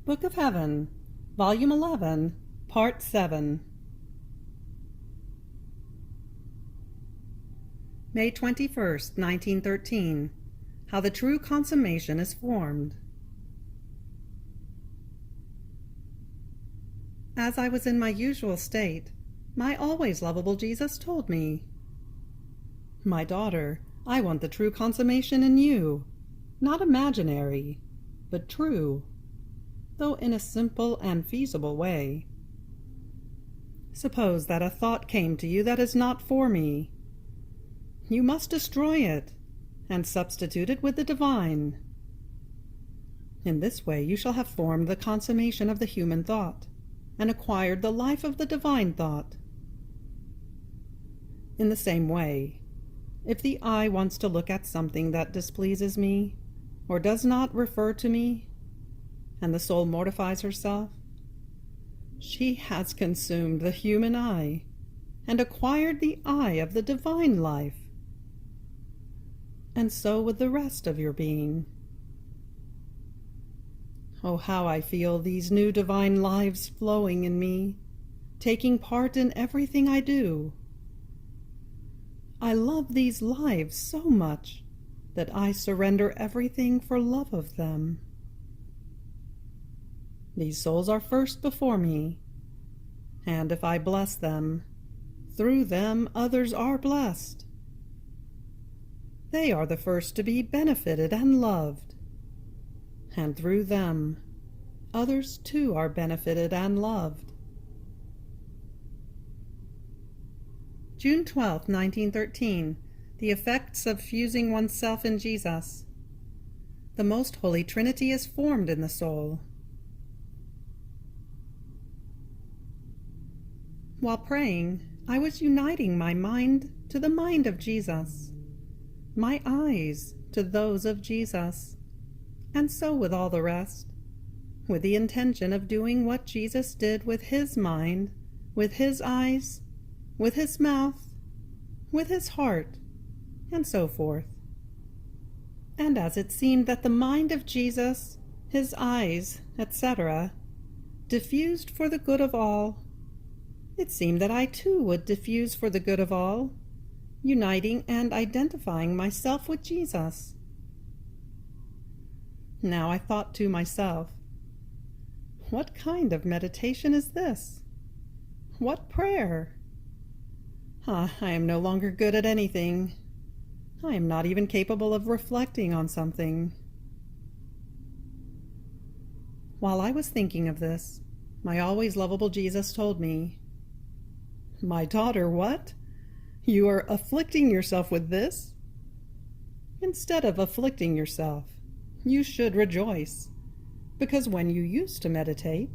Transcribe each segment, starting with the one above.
Book of Heaven, Volume 11, Part 7. May 21st, 1913. How the True Consummation is Formed. As I was in my usual state, my always lovable Jesus told me, "My daughter, I want the true consummation in you, not imaginary, but true, though in a simple and feasible way. Suppose that a thought came to you that is not for me. You must destroy it, and substitute it with the divine. In this way you shall have formed the consummation of the human thought, and acquired the life of the divine thought. In the same way, if the eye wants to look at something that displeases me, or does not refer to me, and the soul mortifies herself, she has consumed the human eye, and acquired the eye of the divine life. And so with the rest of your being. Oh, how I feel these new divine lives flowing in me, taking part in everything I do. I love these lives so much that I surrender everything for love of them. These souls are first before me, and if I bless them, through them others are blessed. They are the first to be benefited and loved, and through them others too are benefited and loved." June 12, 1913. The effects of fusing oneself in Jesus. The Most Holy Trinity is formed in the soul. While praying, I was uniting my mind to the mind of Jesus, my eyes to those of Jesus, and so with all the rest, with the intention of doing what Jesus did with his mind, with his eyes, with his mouth, with his heart, and so forth. And as it seemed that the mind of Jesus, his eyes, etc., diffused for the good of all, it seemed that I too would diffuse for the good of all, uniting and identifying myself with Jesus. Now I thought to myself, what kind of meditation is this? What prayer? I am no longer good at anything. I am not even capable of reflecting on something. While I was thinking of this, my always lovable Jesus told me, "My daughter, what? You are afflicting yourself with this? Instead of afflicting yourself, you should rejoice, because when you used to meditate,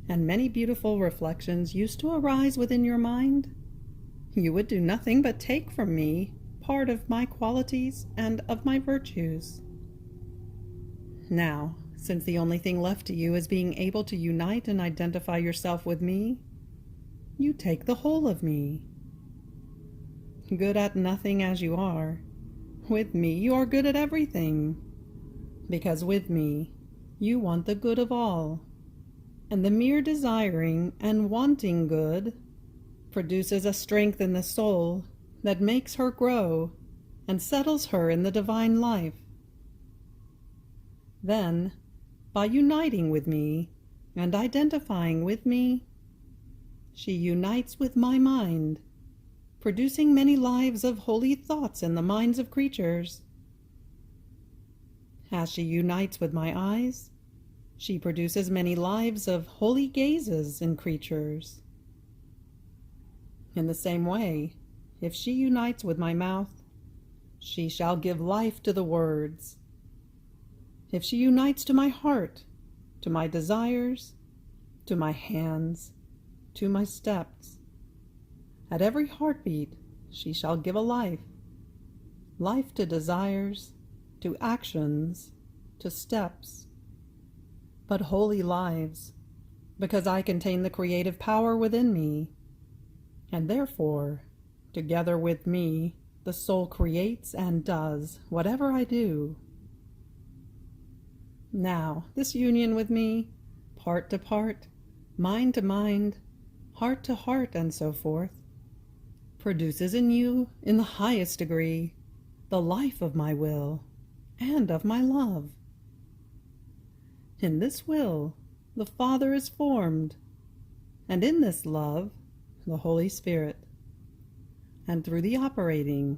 and many beautiful reflections used to arise within your mind, you would do nothing but take from me part of my qualities and of my virtues. Now, since the only thing left to you is being able to unite and identify yourself with me, you take the whole of me. Good at nothing as you are, with me you are good at everything, because with me you want the good of all, and the mere desiring and wanting good produces a strength in the soul that makes her grow and settles her in the divine life. Then, by uniting with me and identifying with me, she unites with my mind, producing many lives of holy thoughts in the minds of creatures. As she unites with my eyes, she produces many lives of holy gazes in creatures. In the same way, if she unites with my mouth, she shall give life to the words. If she unites to my heart, to my desires, to my hands, to my steps, at every heartbeat she shall give a life, life to desires, to actions, to steps, but holy lives, because I contain the creative power within me, and therefore, together with me, the soul creates and does whatever I do. Now, this union with me part to part, mind to mind, heart to heart, and so forth, produces in you, in the highest degree, the life of my will and of my love. In this will, the Father is formed, and in this love, the Holy Spirit. And through the operating,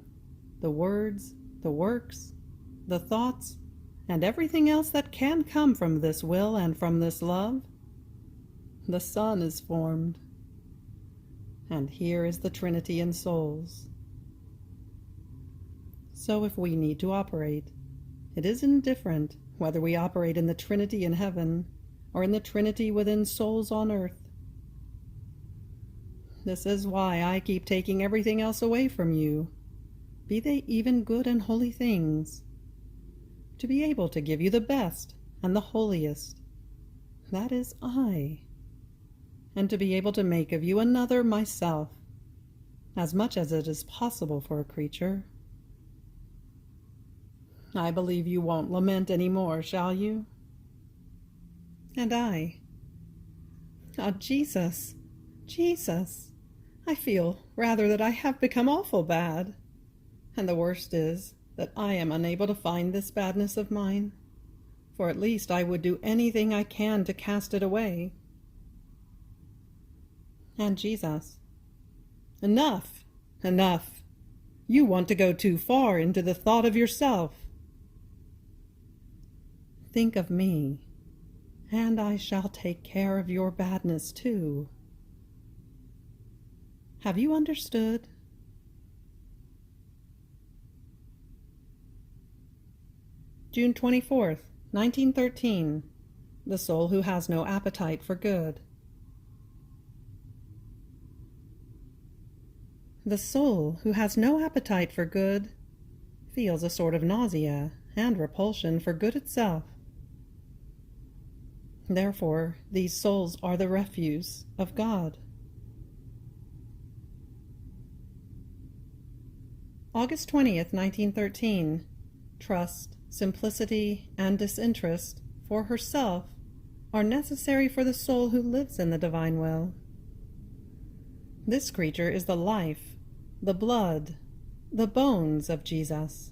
the words, the works, the thoughts, and everything else that can come from this will and from this love, the Son is formed. And here is the Trinity in souls. So if we need to operate, it is indifferent whether we operate in the Trinity in heaven or in the Trinity within souls on earth. This is why I keep taking everything else away from you, be they even good and holy things, to be able to give you the best and the holiest, that is I, and to be able to make of you another myself, as much as it is possible for a creature. I believe you won't lament any more, shall you? And I, ah, Jesus, Jesus, I feel rather that I have become awful bad, and the worst is that I am unable to find this badness of mine, for at least I would do anything I can to cast it away. And Jesus, enough, enough. You want to go too far into the thought of yourself. Think of me, and I shall take care of your badness too. Have you understood? June 24th, 1913. The soul who has no appetite for good. The soul who has no appetite for good feels a sort of nausea and repulsion for good itself. Therefore, these souls are the refuse of God. August 20th, 1913. Trust, simplicity, and disinterest for herself are necessary for the soul who lives in the divine will. This creature is the life, the blood, the bones of Jesus.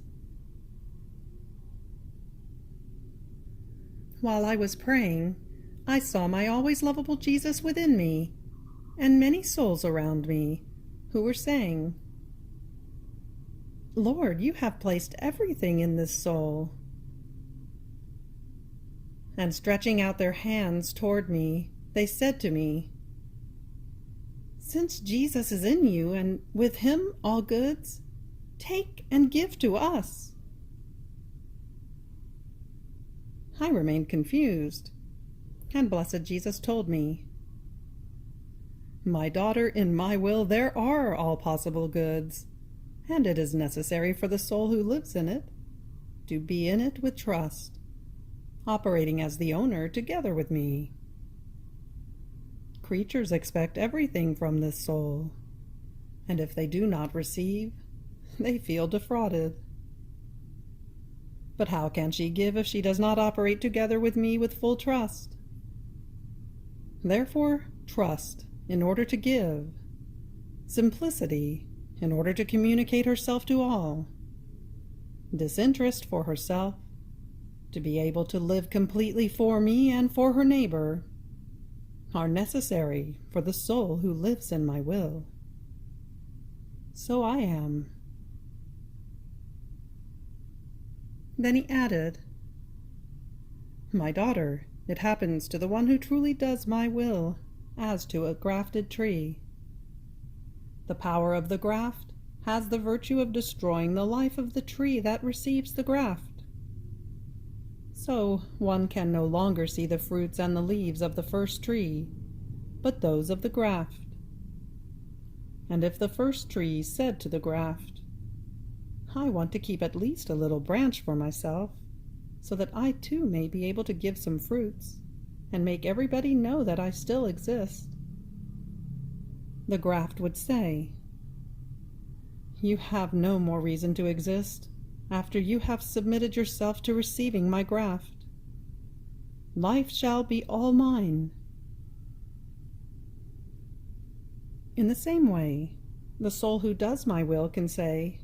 While I was praying, I saw my always lovable Jesus within me, and many souls around me, who were saying, Lord, you have placed everything in this soul. And stretching out their hands toward me, they said to me, Since Jesus is in you, and with him all goods, take and give to us. I remained confused, and blessed Jesus told me, My daughter, in my will there are all possible goods, and it is necessary for the soul who lives in it to be in it with trust, operating as the owner together with me. Creatures expect everything from this soul, and if they do not receive, they feel defrauded. But how can she give if she does not operate together with me with full trust? Therefore, trust in order to give, simplicity in order to communicate herself to all, disinterest for herself, to be able to live completely for me and for her neighbor, are necessary for the soul who lives in my will. So I am. Then he added, My daughter, it happens to the one who truly does my will, as to a grafted tree. The power of the graft has the virtue of destroying the life of the tree that receives the graft. So one can no longer see the fruits and the leaves of the first tree, but those of the graft. And if the first tree said to the graft, I want to keep at least a little branch for myself, so that I too may be able to give some fruits, and make everybody know that I still exist, the graft would say, You have no more reason to exist after you have submitted yourself to receiving my graft. life shall be all mine. In the same way, the soul who does my will can say,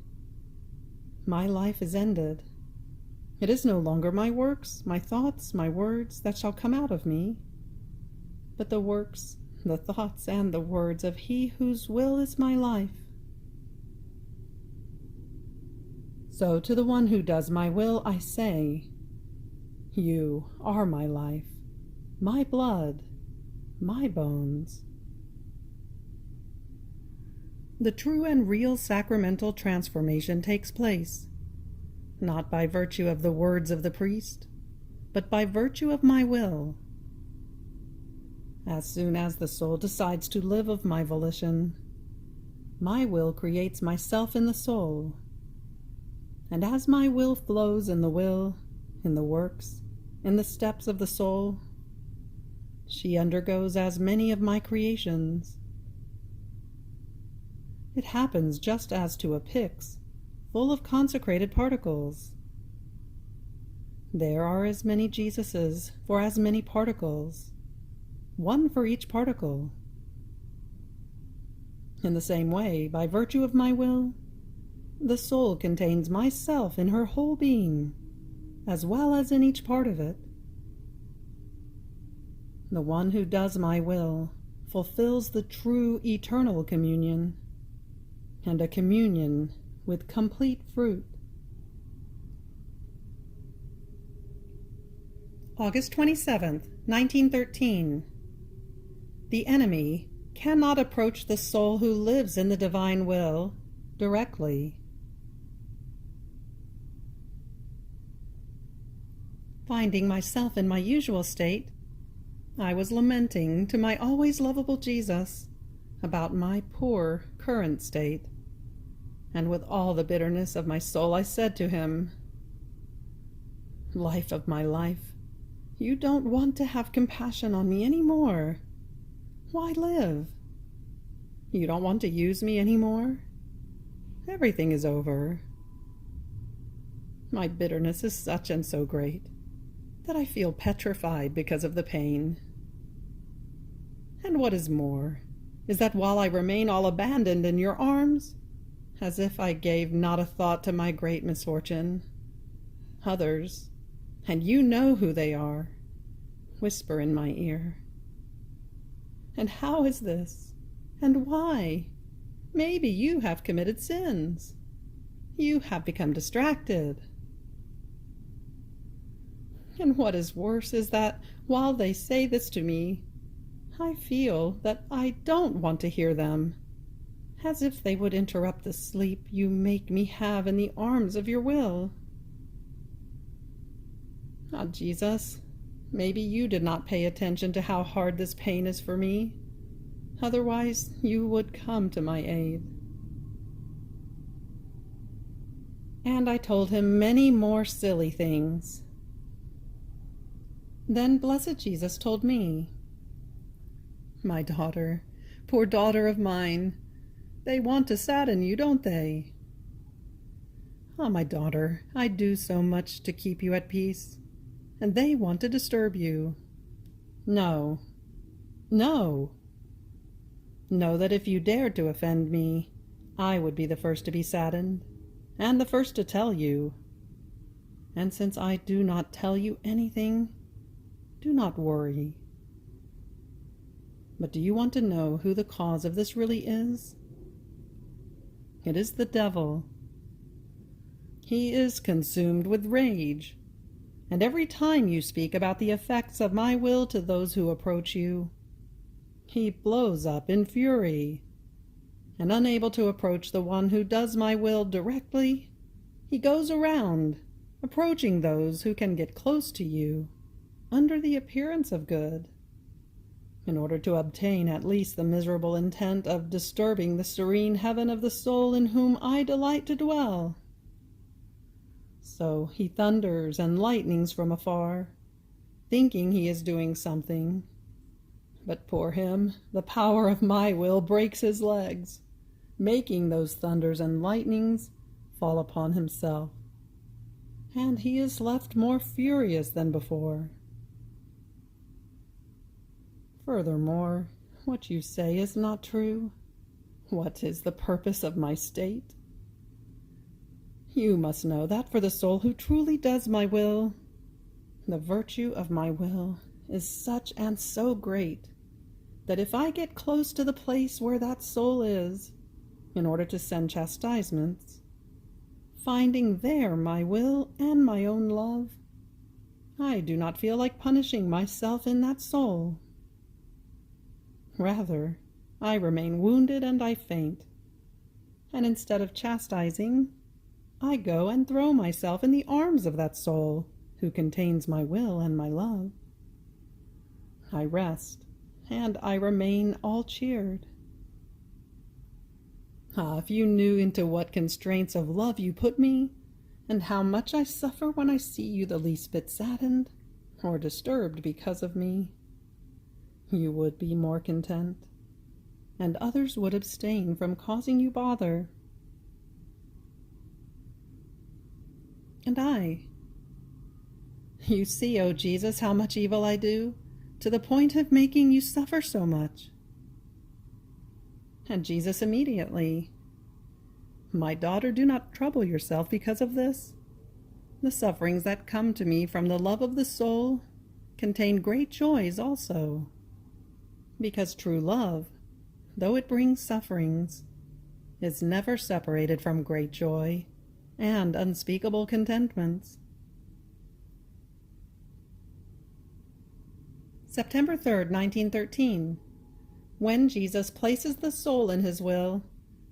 my life is ended. It is no longer my works, my thoughts, my words that shall come out of me, but the works, the thoughts, and the words of He whose will is my life. So to the one who does my will I say, you are my life, my blood, my bones. The true and real sacramental transformation takes place, not by virtue of the words of the priest, but by virtue of my will. As soon as the soul decides to live of my volition, my will creates myself in the soul, and as my will flows in the will, in the works, in the steps of the soul, she undergoes as many of my creations. It happens just as to a pyx, full of consecrated particles. There are as many Jesuses for as many particles, one for each particle. In the same way, by virtue of my will, the soul contains myself in her whole being, as well as in each part of it. The one who does my will fulfills the true eternal communion, and a communion with complete fruit. August 27th, 1913. The enemy cannot approach the soul who lives in the divine will directly. Finding myself in my usual state, I was lamenting to my always lovable Jesus about my poor current state, and with all the bitterness of my soul I said to him, life of my life, you don't want to have compassion on me any more. Why live? You don't want to use me any more? Everything is over. My bitterness is such and so great that I feel petrified because of the pain. And what is more, is that while I remain all abandoned in your arms, as if I gave not a thought to my great misfortune, others, and you know who they are, whisper in my ear. And how is this? And why? Maybe you have committed sins. You have become distracted. And what is worse is that while they say this to me, I feel that I don't want to hear them, as if they would interrupt the sleep you make me have in the arms of your will. Ah, Jesus, maybe you did not pay attention to how hard this pain is for me. Otherwise, you would come to my aid. And I told him many more silly things. Then blessed Jesus told me, my daughter, poor daughter of mine, they want to sadden you, don't they? Ah, my daughter, I do so much to keep you at peace, and they want to disturb you. No, no. Know that if you dared to offend me, I would be the first to be saddened, and the first to tell you. And since I do not tell you anything, do not worry. But do you want to know who the cause of this really is? It is the devil. He is consumed with rage, and every time you speak about the effects of my will to those who approach you, he blows up in fury, and unable to approach the one who does my will directly, he goes around, approaching those who can get close to you under the appearance of good, in order to obtain at least the miserable intent of disturbing the serene heaven of the soul in whom I delight to dwell. So he thunders and lightnings from afar, thinking he is doing something. But poor him, the power of my will breaks his legs, making those thunders and lightnings fall upon himself, and he is left more furious than before. Furthermore, what you say is not true. What is the purpose of my state? You must know that for the soul who truly does my will, the virtue of my will is such and so great that if I get close to the place where that soul is, in order to send chastisements, finding there my will and my own love, I do not feel like punishing myself in that soul. Rather, I remain wounded and I faint, and instead of chastising, I go and throw myself in the arms of that soul who contains my will and my love. I rest, and I remain all cheered. Ah, if you knew into what constraints of love you put me, and how much I suffer when I see you the least bit saddened or disturbed because of me, you would be more content, and others would abstain from causing you bother. And you see, O Jesus, how much evil I do, to the point of making you suffer so much. And Jesus immediately, my daughter, do not trouble yourself because of this. The sufferings that come to me from the love of the soul contain great joys also, because true love, though it brings sufferings, is never separated from great joy and unspeakable contentments. September 3rd, 1913. When Jesus places the soul in his will,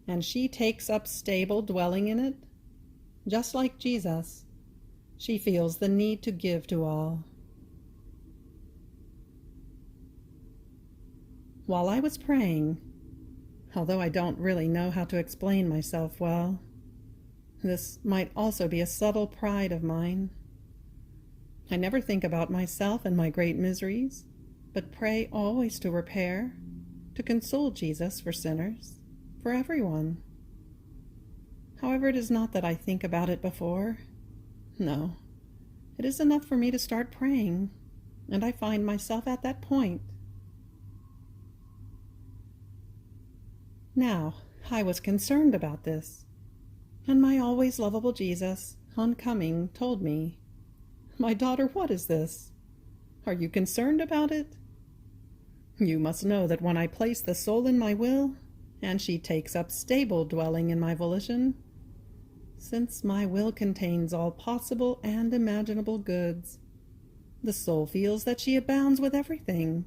and she takes up stable dwelling in it, just like Jesus, she feels the need to give to all. While I was praying, although I don't really know how to explain myself well, this might also be a subtle pride of mine. I never think about myself and my great miseries, but pray always to repair, to console Jesus for sinners, for everyone. However, it is not that I think about it before. No, it is enough for me to start praying, and I find myself at that point. Now, I was concerned about this, and my always lovable Jesus, on coming, told me, "My daughter, what is this? Are you concerned about it? You must know that when I place the soul in my will, and she takes up stable dwelling in my volition, since my will contains all possible and imaginable goods, the soul feels that she abounds with everything,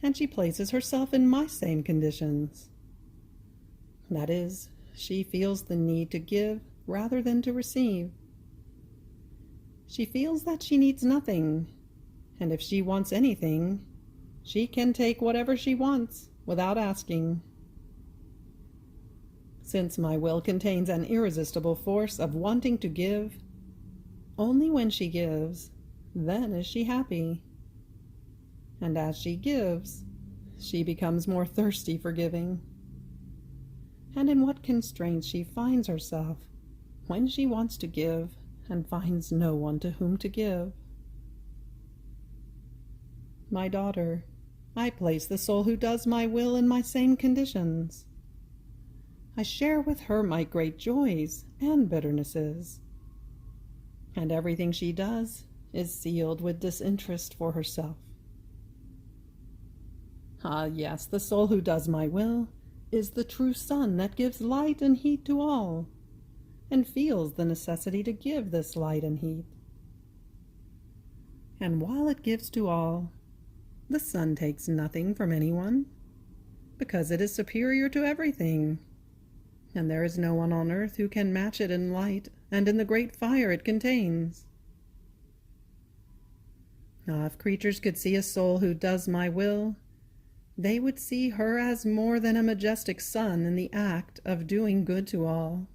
and she places herself in my same conditions. That is, she feels the need to give rather than to receive. She feels that she needs nothing, and if she wants anything, she can take whatever she wants without asking. Since my will contains an irresistible force of wanting to give, only when she gives, then is she happy. And as she gives, she becomes more thirsty for giving. And in what constraints she finds herself when she wants to give and finds no one to whom to give. My daughter, I place the soul who does my will in my same conditions. I share with her my great joys and bitternesses, and everything she does is sealed with disinterest for herself. Ah, yes, the soul who does my will is the true sun that gives light and heat to all, and feels the necessity to give this light and heat. And while it gives to all, the sun takes nothing from anyone, because it is superior to everything, and there is no one on earth who can match it in light and in the great fire it contains. Ah, if creatures could see a soul who does my will, they would see her as more than a majestic sun in the act of doing good to all.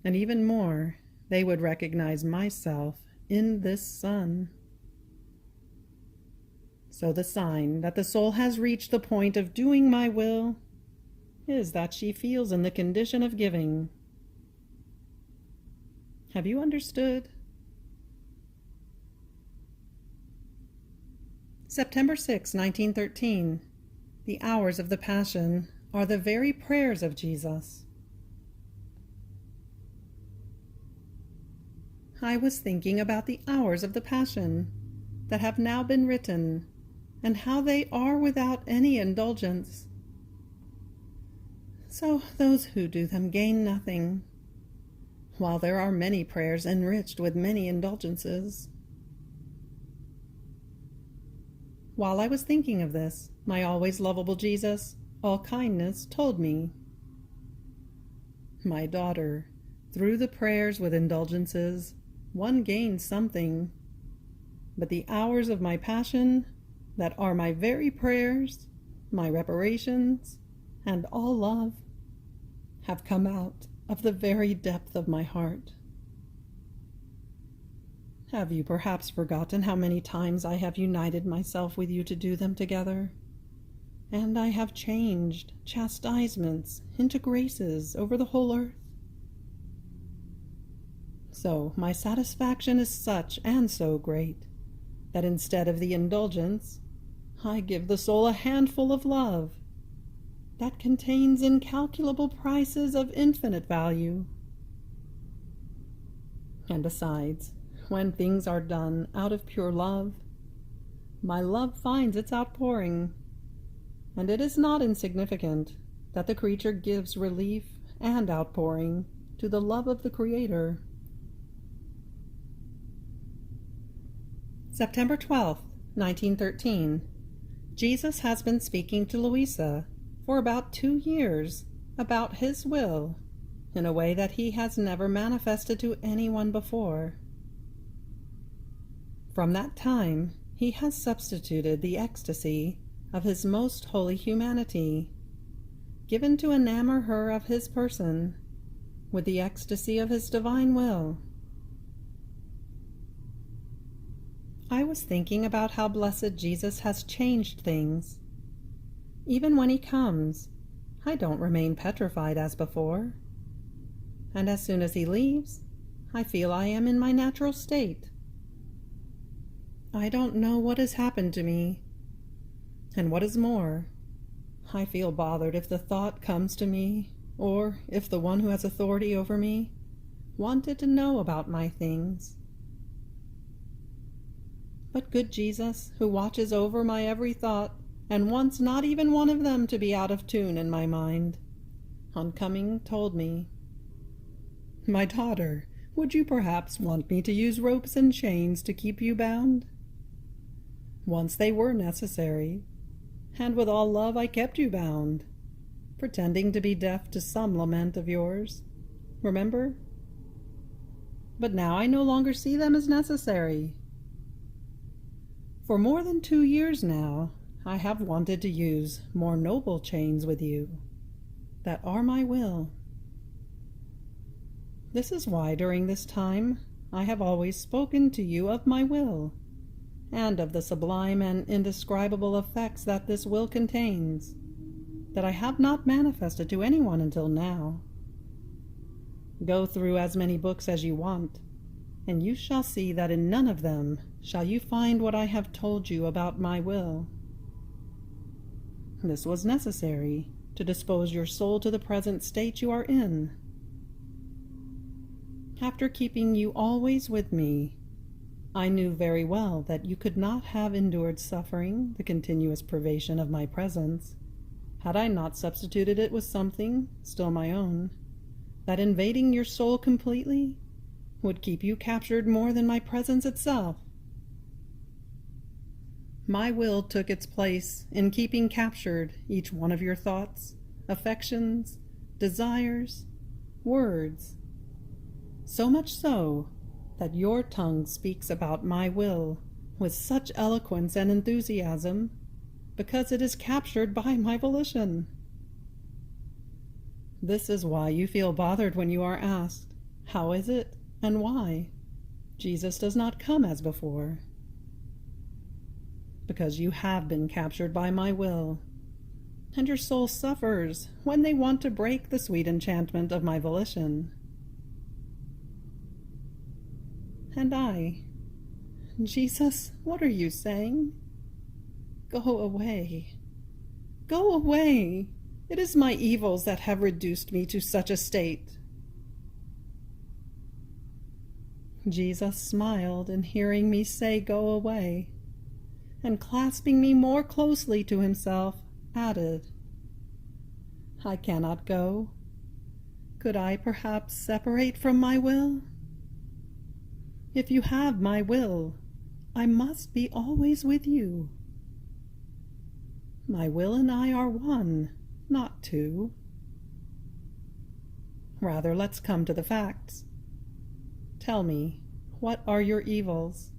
And even more, they would recognize myself in this sun. So the sign that the soul has reached the point of doing my will is that she feels in the condition of giving. Have you understood? September 6, 1913. The hours of the Passion are the very prayers of Jesus. I was thinking about the hours of the Passion that have now been written, and how they are without any indulgence. So those who do them gain nothing, while there are many prayers enriched with many indulgences. While I was thinking of this, my always lovable Jesus, all kindness, told me, "My daughter, through the prayers with indulgences, one gains something, but the hours of my passion, that are my very prayers, my reparations, and all love, have come out of the very depth of my heart." Have you perhaps forgotten how many times I have united myself with you to do them together? And I have changed chastisements into graces over the whole earth. So my satisfaction is such and so great, that instead of the indulgence, I give the soul a handful of love that contains incalculable prices of infinite value. And besides, when things are done out of pure love, my love finds its outpouring, and it is not insignificant that the creature gives relief and outpouring to the love of the Creator. September 12th, 1913. Jesus has been speaking to Luisa for about 2 years about his will in a way that he has never manifested to anyone before. From that time, he has substituted the ecstasy of his most holy humanity, given to enamor her of his person, with the ecstasy of his divine will. I was thinking about how blessed Jesus has changed things. Even when he comes, I don't remain petrified as before. And as soon as he leaves, I feel I am in my natural state. I don't know what has happened to me. And what is more, I feel bothered if the thought comes to me, or if the one who has authority over me wanted to know about my things. But good Jesus, who watches over my every thought, and wants not even one of them to be out of tune in my mind, on coming told me, "My daughter, would you perhaps want me to use ropes and chains to keep you bound? Once they were necessary, and with all love I kept you bound, pretending to be deaf to some lament of yours. Remember? But now I no longer see them as necessary. For more than 2 years now, I have wanted to use more noble chains with you, that are my will. This is why during this time I have always spoken to you of my will, and of the sublime and indescribable effects that this will contains, that I have not manifested to anyone until now. Go through as many books as you want, and you shall see that in none of them shall you find what I have told you about my will. This was necessary to dispose your soul to the present state you are in. After keeping you always with me, I knew very well that you could not have endured suffering the continuous privation of my presence, had I not substituted it with something still my own, that invading your soul completely would keep you captured more than my presence itself. My will took its place in keeping captured each one of your thoughts, affections, desires, words, so much so that your tongue speaks about my will with such eloquence and enthusiasm, because it is captured by my volition. This is why you feel bothered when you are asked, how is it and why Jesus does not come as before? Because you have been captured by my will, and your soul suffers when they want to break the sweet enchantment of my volition. And I, Jesus, what are you saying? Go away. Go away. It is my evils that have reduced me to such a state." Jesus smiled in hearing me say go away, and clasping me more closely to himself, added, "I cannot go. Could I perhaps separate from my will? If you have my will, I must be always with you. My will and I are one, not two. Rather, let's come to the facts. Tell me, what are your evils?"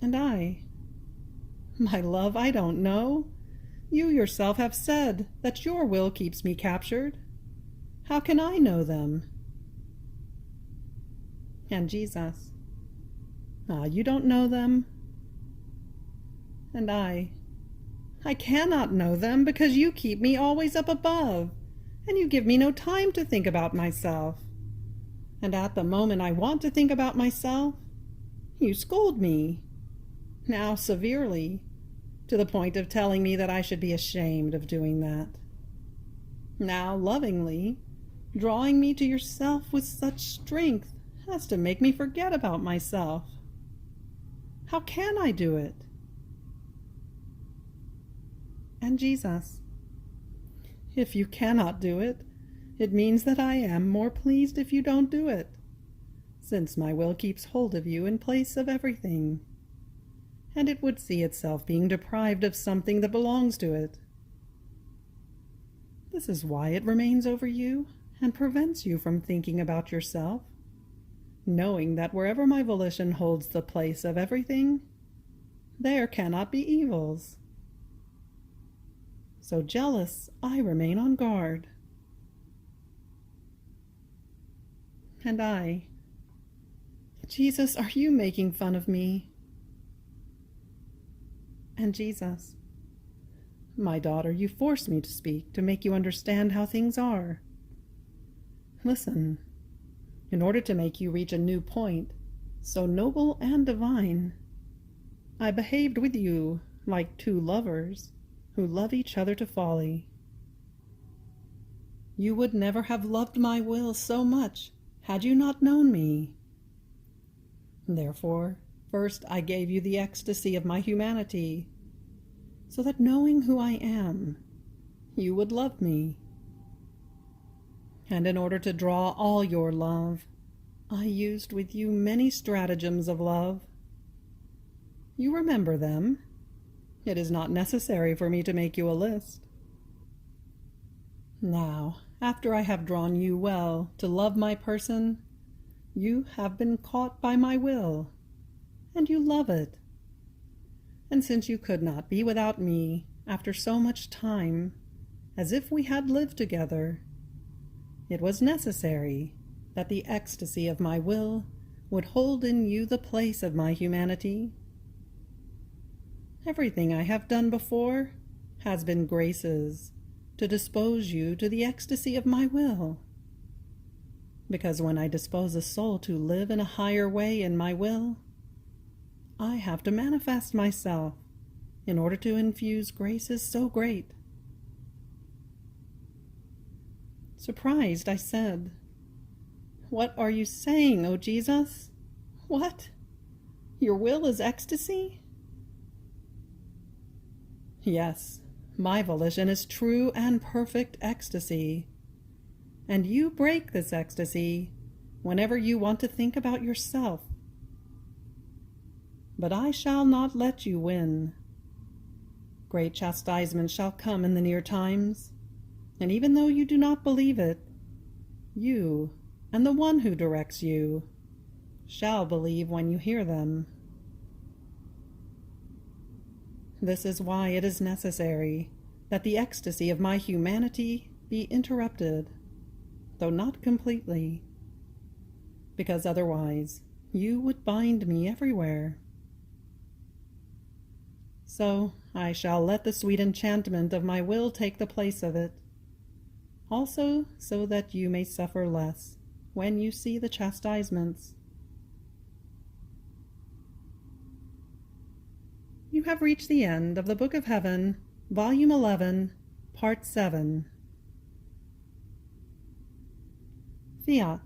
And I, "My love, I don't know. You yourself have said that your will keeps me captured. How can I know them?" And Jesus, "Ah, you don't know them?" And I cannot know them because you keep me always up above, and you give me no time to think about myself. And at the moment I want to think about myself, you scold me, now severely, to the point of telling me that I should be ashamed of doing that. Now lovingly, drawing me to yourself with such strength as to make me forget about myself. How can I do it? And Jesus, if you cannot do it, it means that I am more pleased if you don't do it, since my will keeps hold of you in place of everything, and it would see itself being deprived of something that belongs to it. This is why it remains over you and prevents you from thinking about yourself, knowing that wherever my volition holds the place of everything, there cannot be evils. So jealous, I remain on guard. And I, Jesus, are you making fun of me? And Jesus, my daughter, you force me to speak to make you understand how things are. Listen, in order to make you reach a new point, so noble and divine, I behaved with you like two lovers who love each other to folly. You would never have loved my will so much had you not known me. Therefore, first I gave you the ecstasy of my humanity, so that knowing who I am, you would love me. And in order to draw all your love, I used with you many stratagems of love. You remember them. It is not necessary for me to make you a list. Now, after I have drawn you well to love my person, you have been caught by my will, and you love it. And since you could not be without me after so much time, as if we had lived together, it was necessary that the ecstasy of my will would hold in you the place of my humanity. Everything I have done before has been graces to dispose you to the ecstasy of my will. Because when I dispose a soul to live in a higher way in my will, I have to manifest myself in order to infuse graces so great. Surprised, I said, "What are you saying, O Jesus? What? Your will is ecstasy?" Yes, my volition is true and perfect ecstasy, and you break this ecstasy whenever you want to think about yourself. But I shall not let you win. Great chastisement shall come in the near times, and even though you do not believe it, you and the one who directs you shall believe when you hear them. This is why it is necessary that the ecstasy of my humanity be interrupted, though not completely, because otherwise you would bind me everywhere. So I shall let the sweet enchantment of my will take the place of it, also so that you may suffer less when you see the chastisements. You have reached the end of the Book of Heaven, Volume 11, Part 7. Fiat.